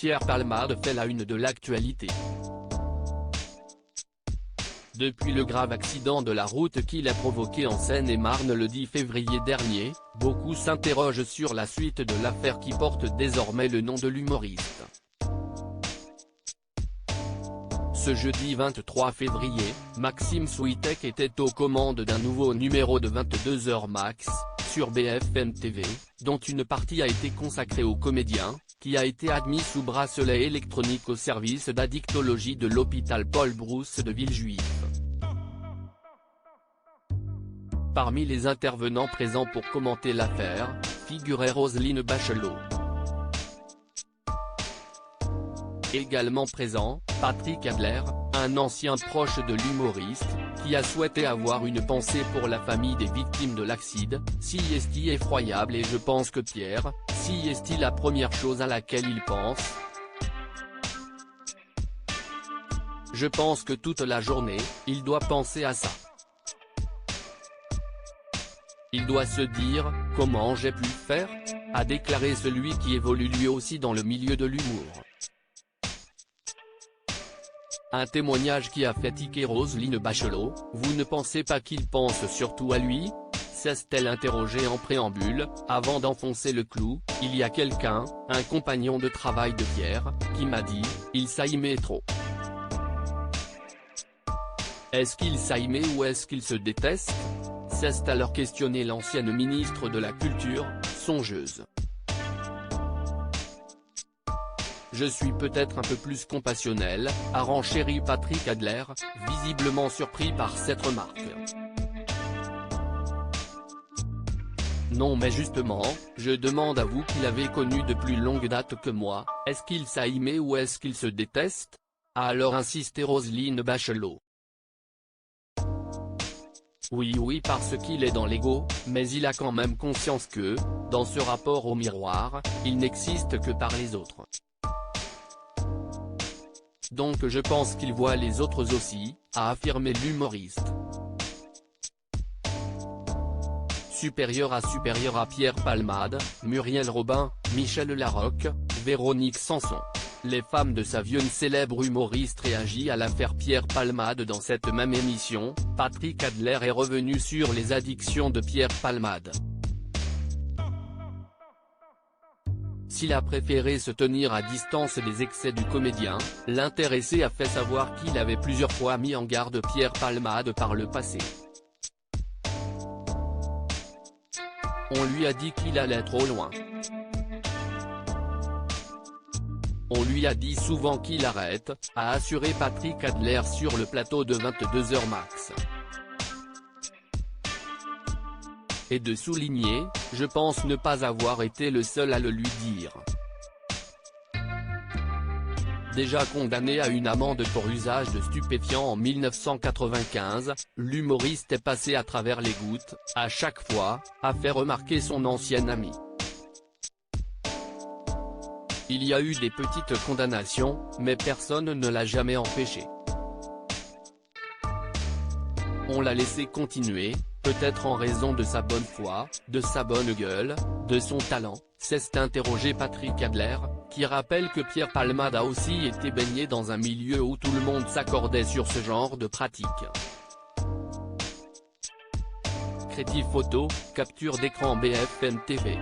Pierre Palmade fait la une de l'actualité. Depuis le grave accident de la route qu'il a provoqué en Seine-et-Marne le 10 février dernier, beaucoup s'interrogent sur la suite de l'affaire qui porte désormais le nom de l'humoriste. Ce jeudi 23 février, Maxime Switek était aux commandes d'un nouveau numéro de 22h max, sur BFM TV, dont une partie a été consacrée au comédien, qui a été admis sous bracelet électronique au service d'addictologie de l'hôpital Paul Brousse de Villejuif. Parmi les intervenants présents pour commenter l'affaire, figurait Roselyne Bachelot. Également présent, Patrick Adler, un ancien proche de l'humoriste, qui a souhaité avoir une pensée pour la famille des victimes de l'accident. Si est effroyable et je pense que Pierre, si est la première chose à laquelle il pense. Je pense que toute la journée, il doit penser à ça. Il doit se dire, comment j'ai pu faire, a déclaré celui qui évolue lui aussi dans le milieu de l'humour. Un témoignage qui a fait tiquer Roselyne Bachelot. Vous ne pensez pas qu'il pense surtout à lui? S'est-elle interrogée en préambule, avant d'enfoncer le clou. Il y a quelqu'un, un compagnon de travail de Pierre, qui m'a dit, il s'aimait trop. Est-ce qu'il s'aimait ou est-ce qu'il se déteste? S'est alors questionné l'ancienne ministre de la Culture, songeuse. Je suis peut-être un peu plus compassionnel, a renchéri Patrick Adler, visiblement surpris par cette remarque. Non mais justement, je demande à vous qui l'avez connu de plus longue date que moi, est-ce qu'il s'aimait ou est-ce qu'il se déteste? A alors insisté Roselyne Bachelot. Oui parce qu'il est dans l'ego, mais il a quand même conscience que, dans ce rapport au miroir, il n'existe que par les autres. Donc je pense qu'il voit les autres aussi, a affirmé l'humoriste. Supérieur à Pierre Palmade, Muriel Robin, Michel Larocque, Véronique Sanson. Les femmes de sa vieux célèbre humoriste réagit à l'affaire Pierre Palmade. Dans cette même émission, Patrick Adler est revenu sur les addictions de Pierre Palmade. S'il a préféré se tenir à distance des excès du comédien, l'intéressé a fait savoir qu'il avait plusieurs fois mis en garde Pierre Palmade par le passé. On lui a dit qu'il allait trop loin. On lui a dit souvent qu'il arrête, a assuré Patrick Adler sur le plateau de 22h max. Et de souligner, je pense ne pas avoir été le seul à le lui dire. Déjà condamné à une amende pour usage de stupéfiants en 1995, l'humoriste est passé à travers les gouttes, à chaque fois, a fait remarquer son ancien ami. Il y a eu des petites condamnations, mais personne ne l'a jamais empêché. On l'a laissé continuer, peut-être en raison de sa bonne foi, de sa bonne gueule, de son talent, s'est interrogé Patrick Adler, qui rappelle que Pierre Palmade a aussi été baigné dans un milieu où tout le monde s'accordait sur ce genre de pratique. Créatif photo, capture d'écran BFM TV.